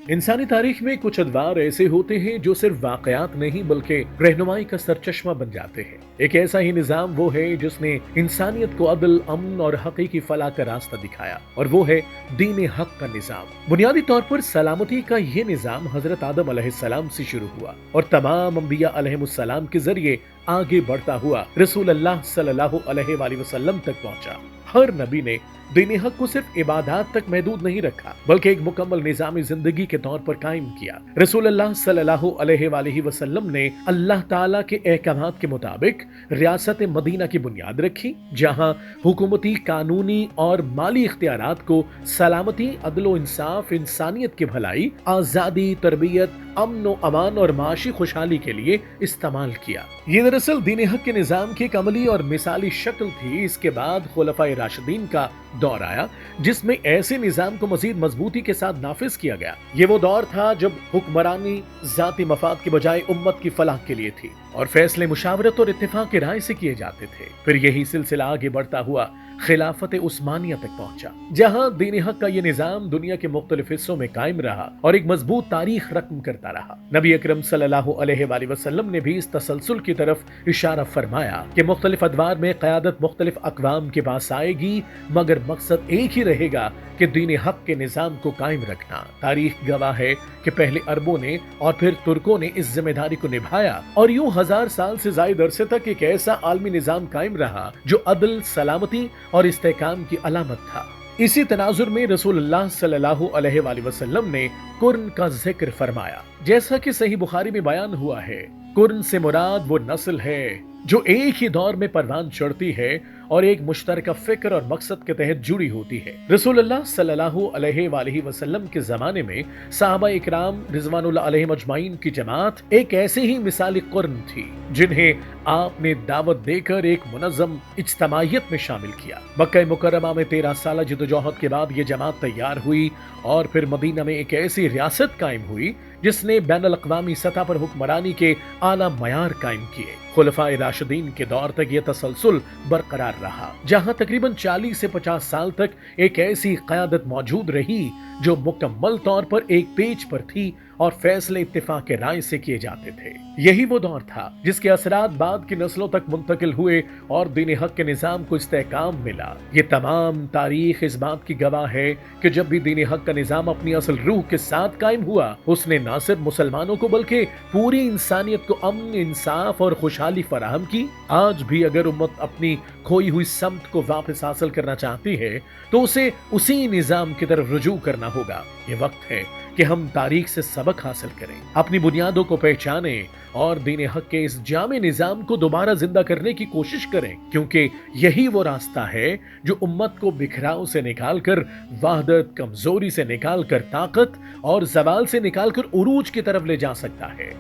انسانی تاریخ میں کچھ ادوار ایسے ہوتے ہیں جو صرف واقعات نہیں بلکہ رہنمائی کا سرچشمہ بن جاتے ہیں۔ ایک ایسا ہی نظام وہ ہے جس نے انسانیت کو عدل، امن اور حقیقی فلاح کا راستہ دکھایا، اور وہ ہے دین حق کا نظام۔ بنیادی طور پر سلامتی کا یہ نظام حضرت آدم علیہ السلام سے شروع ہوا اور تمام انبیاء علیہ السلام کے ذریعے آگے بڑھتا ہوا رسول اللہ صلی اللہ علیہ وآلہ وسلم تک پہنچا۔ ہر نبی نے دین حق کو صرف عبادات تک محدود نہیں رکھا بلکہ ایک مکمل نظام زندگی کے طور پر قائم کیا۔ رسول اللہ صلی اللہ علیہ وآلہ وسلم نے اللہ تعالیٰ کے احکامات کے مطابق ریاست مدینہ کی بنیاد رکھی، جہاں حکومتی، قانونی اور مالی اختیارات کو سلامتی، عدل و انصاف، انسانیت کی بھلائی، آزادی، تربیت، امن و امان اور معاشی خوشحالی کے لیے استعمال کیا۔ یہ دراصل دین حق کے نظام کی ایک عملی اور مثالی شکل تھی۔ اس کے بعد خلفائے راشدین کا دور آیا جس میں ایسے نظام کو مزید مضبوطی کے ساتھ نافذ کیا گیا۔ یہ وہ دور تھا جب حکمرانی ذاتی مفاد کے بجائے امت کی فلاح کے لیے تھی اور فیصلے مشاورت اور اتفاق کی رائے سے کیے جاتے تھے۔ پھر یہی سلسلہ آگے بڑھتا ہوا خلافت عثمانیہ تک پہنچا، جہاں دین حق کا یہ نظام دنیا کے مختلف حصوں میں قائم رہا اور ایک مضبوط تاریخ رقم کرتا رہا۔ نبی اکرم صلی اللہ علیہ وآلہ وسلم نے بھی اس تسلسل کی طرف اشارہ فرمایا کہ مختلف ادوار میں قیادت مختلف اقوام کے پاس آئے گی، مگر مقصد ایک ہی رہے گا کہ دین حق کے نظام کو قائم رکھنا۔ تاریخ گواہ ہے کہ پہلے عربوں نے اور پھر ترکوں نے اس ذمہ داری کو نبھایا، اور یوں 1000 سال سے زائد عرصے تک ایک ایسا عالمی نظام قائم رہا جو عدل، سلامتی اور استحکام کی علامت تھا۔ اسی تناظر میں رسول اللہ صلی اللہ علیہ وآلہ وسلم نے قرن کا ذکر فرمایا، جیسا کہ صحیح بخاری میں بیان ہوا ہے۔ قرن سے مراد وہ نسل ہے جو ایک ہی دور میں پروان چڑھتی ہے اور ایک مشترکہ فکر اور مقصد کے تحت جڑی ہوتی ہے۔ رسول اللہ صلی اللہ علیہ وآلہ وسلم کے زمانے میں صحابہ اکرام رضوان اللہ علیہم اجمعین کی جماعت ایک ایسے ہی مثالی قرن تھی جنہیں آپ نے دعوت دے کر ایک منظم اجتماعیت میں شامل کیا۔ مکہ مکرمہ میں 13 سالہ جدوجہد کے بعد یہ جماعت تیار ہوئی اور پھر مدینہ میں ایک ایسی ریاست قائم ہوئی جس نے بین الاقوامی سطح پر حکمرانی کے اعلیٰ معیار قائم کیے۔ خلفائے راشدین کے دور تک یہ تسلسل برقرار رہا، جہاں تقریباً 40 سے 50 سال تک ایک ایسی قیادت موجود رہی جو مکمل طور پر ایک پیج پر تھی اور فیصلے اتفاق کے رائے سے کیے جاتے تھے۔ یہی وہ دور تھا جس کے اثرات بعد کی نسلوں تک منتقل ہوئے اور دین حق کے نظام کو استحکام ملا۔ یہ تمام تاریخ اس بات کی گواہ ہے کہ جب بھی دین حق کا نظام اپنی اصل روح کے ساتھ قائم ہوا، اس نے نہ صرف مسلمانوں کو بلکہ پوری انسانیت کو امن، انصاف اور خوشحالی فراہم کی۔ آج بھی اگر امت اپنی کھوئی ہوئی سمت کو واپس حاصل کرنا چاہتی ہے تو اسے اسی نظام کی طرف رجوع کرنا ہوگا۔ یہ وقت ہے کہ ہم تاریخ سے سبق حاصل کریں، اپنی بنیادوں کو پہچانیں اور دین حق کے اس جامع نظام کو دوبارہ زندہ کرنے کی کوشش کریں، کیونکہ یہی وہ راستہ ہے جو امت کو بکھراؤ سے نکال کر وحدت، کمزوری سے نکال کر طاقت اور زوال سے نکال کر عروج کی طرف لے جا سکتا ہے۔